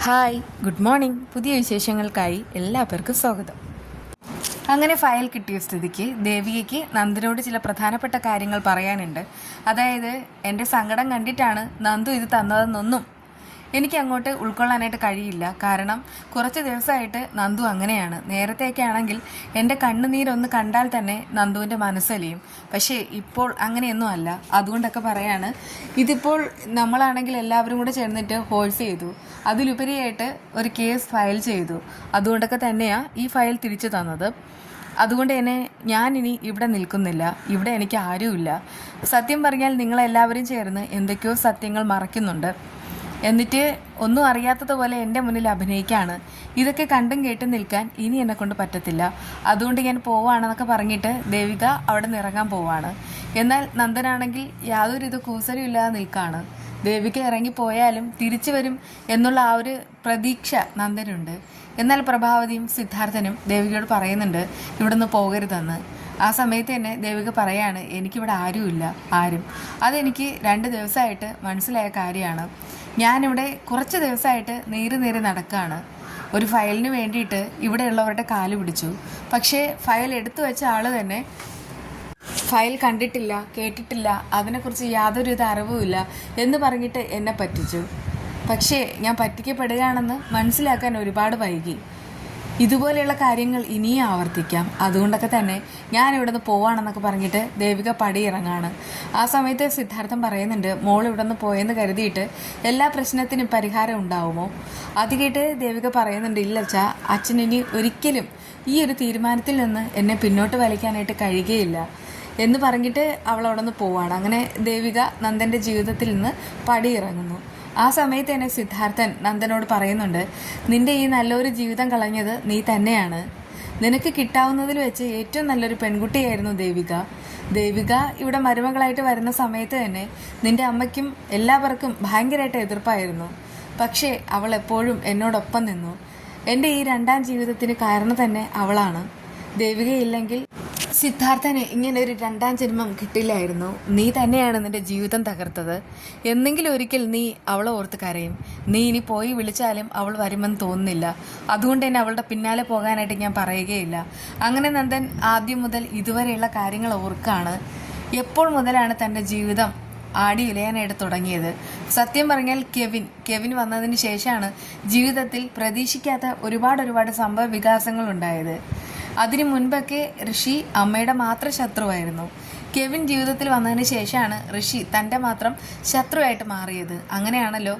Hi, good morning. പുതിയ വിശേഷങ്ങൾക്കായി എല്ലാവർക്കും സ്വാഗതം. അങ്ങനെ ഫയൽ കിട്ടിയ സ്ഥിതിക്ക് ദേവികയ്ക്ക് നന്ദനോട് ചില പ്രധാനപ്പെട്ട കാര്യങ്ങൾ പറയാനുണ്ട്. അതായത് എൻ്റെ സങ്കടം കണ്ടിട്ടാണ് നന്ദു ഇത് തന്നതെന്നൊന്നും എനിക്ക് അങ്ങോട്ട് ഉൾക്കൊള്ളാനായിട്ട് കഴിയില്ല. കാരണം കുറച്ച് ദിവസമായിട്ട് നന്ദു അങ്ങനെയാണ്. നേരത്തെയൊക്കെ ആണെങ്കിൽ എൻ്റെ കണ്ണുനീരൊന്ന് കണ്ടാൽ തന്നെ നന്ദുവിൻ്റെ മനസ്സലിയും. പക്ഷേ ഇപ്പോൾ അങ്ങനെയൊന്നും അല്ല. അതുകൊണ്ടൊക്കെ പറയാണ്, ഇതിപ്പോൾ നമ്മളാണെങ്കിൽ എല്ലാവരും കൂടെ ചേർന്നിട്ട് ഹോൾസ് ചെയ്തു, അതിലുപരിയായിട്ട് ഒരു കേസ് ഫയൽ ചെയ്തു. അതുകൊണ്ടൊക്കെ തന്നെയാണ് ഈ ഫയൽ തിരിച്ചു തന്നത്. അതുകൊണ്ട് തന്നെ ഞാനിനി ഇവിടെ നിൽക്കുന്നില്ല. ഇവിടെ എനിക്ക് ആരുമില്ല. സത്യം പറഞ്ഞാൽ നിങ്ങളെല്ലാവരും ചേർന്ന് എന്തൊക്കെയോ സത്യങ്ങൾ മറയ്ക്കുന്നുണ്ട്. എന്നിട്ട് ഒന്നും അറിയാത്തതുപോലെ എൻ്റെ മുന്നിൽ അഭിനയിക്കുകയാണ്. ഇതൊക്കെ കണ്ടും കേട്ടും നിൽക്കാൻ ഇനി എന്നെ കൊണ്ട് പറ്റത്തില്ല. അതുകൊണ്ട് ഞാൻ പോവാണെന്നൊക്കെ പറഞ്ഞിട്ട് ദേവിക അവിടെ നിന്ന് ഇറങ്ങാൻ പോവാണ്. എന്നാൽ നന്ദനാണെങ്കിൽ യാതൊരു കൂസലും ഇല്ലാതെ നിൽക്കുകയാണ്. ദേവിക ഇറങ്ങിപ്പോയാലും തിരിച്ചു വരും എന്നുള്ള ആ ഒരു പ്രതീക്ഷ നന്ദനുണ്ട്. എന്നാൽ പ്രഭാവതിയും സിദ്ധാർത്ഥനും ദേവികയോട് പറയുന്നുണ്ട് ഇവിടെ നിന്ന് പോകരുതെന്ന്. ആ സമയത്ത് തന്നെ ദേവിക പറയാണ്, എനിക്കിവിടെ ആരും. അതെനിക്ക് 2 ദിവസമായിട്ട് മനസ്സിലായ കാര്യമാണ്. ഞാനിവിടെ കുറച്ച് ദിവസമായിട്ട് നേരി നടക്കുകയാണ്. ഒരു ഫയലിന് വേണ്ടിയിട്ട് ഇവിടെയുള്ളവരുടെ കാല് പിടിച്ചു. പക്ഷേ ഫയൽ എടുത്തു വെച്ച ആൾ തന്നെ ഫയൽ കണ്ടിട്ടില്ല, കേട്ടിട്ടില്ല, അതിനെക്കുറിച്ച് യാതൊരു അറിവുമില്ല എന്ന് പറഞ്ഞിട്ട് എന്നെ പറ്റിച്ചു. പക്ഷേ ഞാൻ പറ്റിക്കപ്പെടുകയാണെന്ന് മനസ്സിലാക്കാൻ ഒരുപാട് വൈകി. ഇതുപോലെയുള്ള കാര്യങ്ങൾ ഇനിയും ആവർത്തിക്കാം. അതുകൊണ്ടൊക്കെ തന്നെ ഞാൻ ഇവിടെ നിന്ന് പോവാണെന്നൊക്കെ പറഞ്ഞിട്ട് ദേവിക പടിയിറങ്ങാണ്. ആ സമയത്ത് സിദ്ധാർത്ഥൻ പറയുന്നുണ്ട്, മോൾ ഇവിടെ നിന്ന് പോയെന്ന് കരുതിയിട്ട് എല്ലാ പ്രശ്നത്തിനും പരിഹാരം ഉണ്ടാവുമോ? അത് കേട്ട് ദേവിക പറയുന്നുണ്ട്, ഇല്ലച്ചാ, അച്ഛനിനി ഒരിക്കലും ഈ ഒരു തീരുമാനത്തിൽ നിന്ന് എന്നെ പിന്നോട്ട് വലിക്കാനായിട്ട് കഴിയുകയില്ല എന്ന് പറഞ്ഞിട്ട് അവൾ അവിടെ നിന്ന് പോവാണ്. അങ്ങനെ ദേവിക നന്ദൻ്റെ ജീവിതത്തിൽ നിന്ന് പടിയിറങ്ങുന്നു. ആ സമയത്ത് തന്നെ സിദ്ധാർത്ഥൻ നന്ദനോട് പറയുന്നുണ്ട്, നിന്റെ ഈ നല്ലൊരു ജീവിതം കളഞ്ഞത് നീ തന്നെയാണ്. നിനക്ക് കിട്ടാവുന്നതിൽ വെച്ച് ഏറ്റവും നല്ലൊരു പെൺകുട്ടിയായിരുന്നു ദേവിക ഇവിടെ മരുമകളായിട്ട് വരുന്ന സമയത്ത് തന്നെ നിന്റെ അമ്മയ്ക്കും എല്ലാവർക്കും ഭയങ്കരമായിട്ട് എതിർപ്പായിരുന്നു. പക്ഷേ അവൾ എപ്പോഴും എന്നോടൊപ്പം നിന്നു. എൻ്റെ ഈ 2ാം ജീവിതത്തിന് കാരണം തന്നെ അവളാണ്. ദേവികയില്ലെങ്കിൽ സിദ്ധാർത്ഥന് ഇങ്ങനെ ഒരു 2ാം ജന്മം കിട്ടില്ലായിരുന്നു. നീ തന്നെയാണ് നിന്റെ ജീവിതം തകർത്തത്. എന്നെങ്കിലും ഒരിക്കൽ നീ അവളെ ഓർത്ത് കരയും. നീ ഇനി പോയി വിളിച്ചാലും അവൾ വരുമെന്ന് തോന്നുന്നില്ല. അതുകൊണ്ട് തന്നെ അവളുടെ പിന്നാലെ പോകാനായിട്ട് ഞാൻ പറയുകയില്ല. അങ്ങനെ നന്ദൻ ആദ്യം മുതൽ ഇതുവരെയുള്ള കാര്യങ്ങൾ ഓർക്കാണ്. എപ്പോൾ മുതലാണ് തൻ്റെ ജീവിതം ആടി ഉലയാനായിട്ട് തുടങ്ങിയത്? സത്യം പറഞ്ഞാൽ കെവിൻ വന്നതിന് ശേഷമാണ് ജീവിതത്തിൽ പ്രതീക്ഷിക്കാത്ത ഒരുപാട് സംഭവ വികാസങ്ങൾ ഉണ്ടായത്. അതിനു മുൻപൊക്കെ ഋഷി അമ്മയുടെ മാത്രം ശത്രുവായിരുന്നു. കെവിൻ ജീവിതത്തിൽ വന്നതിന് ശേഷമാണ് ഋഷി തൻ്റെ മാത്രം ശത്രുവായിട്ട് മാറിയത്. അങ്ങനെയാണല്ലോ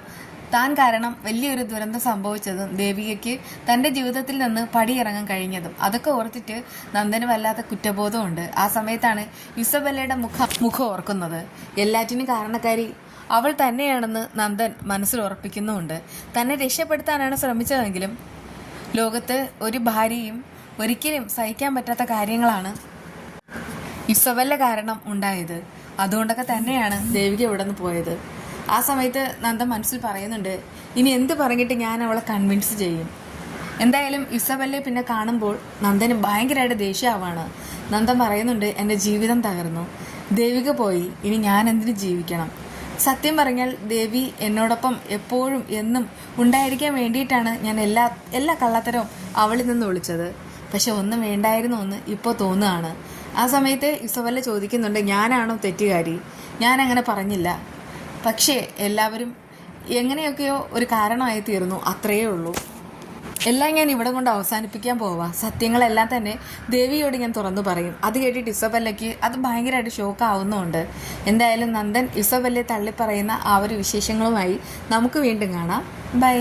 താൻ കാരണം വലിയൊരു ദുരന്തം സംഭവിച്ചതും ദേവികയ്ക്ക് തൻ്റെ ജീവിതത്തിൽ നിന്ന് പടിയിറങ്ങാൻ കഴിഞ്ഞതും. അതൊക്കെ ഓർത്തിട്ട് നന്ദന് വല്ലാത്ത കുറ്റബോധമുണ്ട്. ആ സമയത്താണ് ഇസബെല്ലയുടെ മുഖം ഓർക്കുന്നത്. എല്ലാറ്റിനും കാരണക്കാരി അവൾ തന്നെയാണെന്ന് നന്ദൻ മനസ്സിൽ ഉറപ്പിക്കുന്നുമുണ്ട്. തന്നെ രക്ഷപ്പെടുത്താനാണ് ശ്രമിച്ചതെങ്കിലും ലോകത്ത് ഒരു ഭാര്യയും ഒരിക്കലും സഹിക്കാൻ പറ്റാത്ത കാര്യങ്ങളാണ് ഇസബെല്ല കാരണം ഉണ്ടായത്. അതുകൊണ്ടൊക്കെ തന്നെയാണ് ദേവിക ഇവിടെ നിന്ന് പോയത്. ആ സമയത്ത് നന്ദൻ മനസ്സിൽ പറയുന്നുണ്ട്, ഇനി എന്ത് പറഞ്ഞിട്ട് ഞാൻ അവളെ കൺവിൻസ് ചെയ്യും? എന്തായാലും ഇസബെല്ലെ പിന്നെ കാണുമ്പോൾ നന്ദന് ഭയങ്കരമായിട്ട് ദേഷ്യമാവാണ്. നന്ദൻ പറയുന്നുണ്ട്, എൻ്റെ ജീവിതം തകർന്നു, ദേവിക പോയി, ഇനി ഞാൻ എന്തിനു ജീവിക്കണം? സത്യം പറഞ്ഞാൽ ദേവി എന്നോടൊപ്പം എപ്പോഴും എന്നും ഉണ്ടായിരിക്കാൻ വേണ്ടിയിട്ടാണ് ഞാൻ എല്ലാ കള്ളത്തരവും അവളിൽ നിന്ന് വിളിച്ചത്. പക്ഷെ ഒന്നും വേണ്ടായിരുന്നു എന്ന് ഇപ്പോൾ തോന്നുകയാണ്. ആ സമയത്ത് ഇസബെല്ല ചോദിക്കുന്നുണ്ട്, ഞാനാണോ തെറ്റുകാരി? ഞാൻ അങ്ങനെ പറഞ്ഞില്ല. പക്ഷേ എല്ലാവരും എങ്ങനെയൊക്കെയോ ഒരു കാരണമായി തീർന്നു, അത്രയേ ഉള്ളൂ. എല്ലാം ഞാൻ ഇവിടെ കൊണ്ട് അവസാനിപ്പിക്കാൻ പോവാ. സത്യങ്ങളെല്ലാം തന്നെ ദേവിയോട് ഞാൻ തുറന്നു പറയും. അത് കേട്ടിട്ട് ഇസബെല്ലയ്ക്ക് അത് ഭയങ്കരമായിട്ട് ഷോക്കാവുന്നുണ്ട്. എന്തായാലും നന്ദൻ ഇസബെല്ലയെ തള്ളിപ്പറയുന്ന ആ ഒരു വിശേഷങ്ങളുമായി നമുക്ക് വീണ്ടും കാണാം. ബൈ.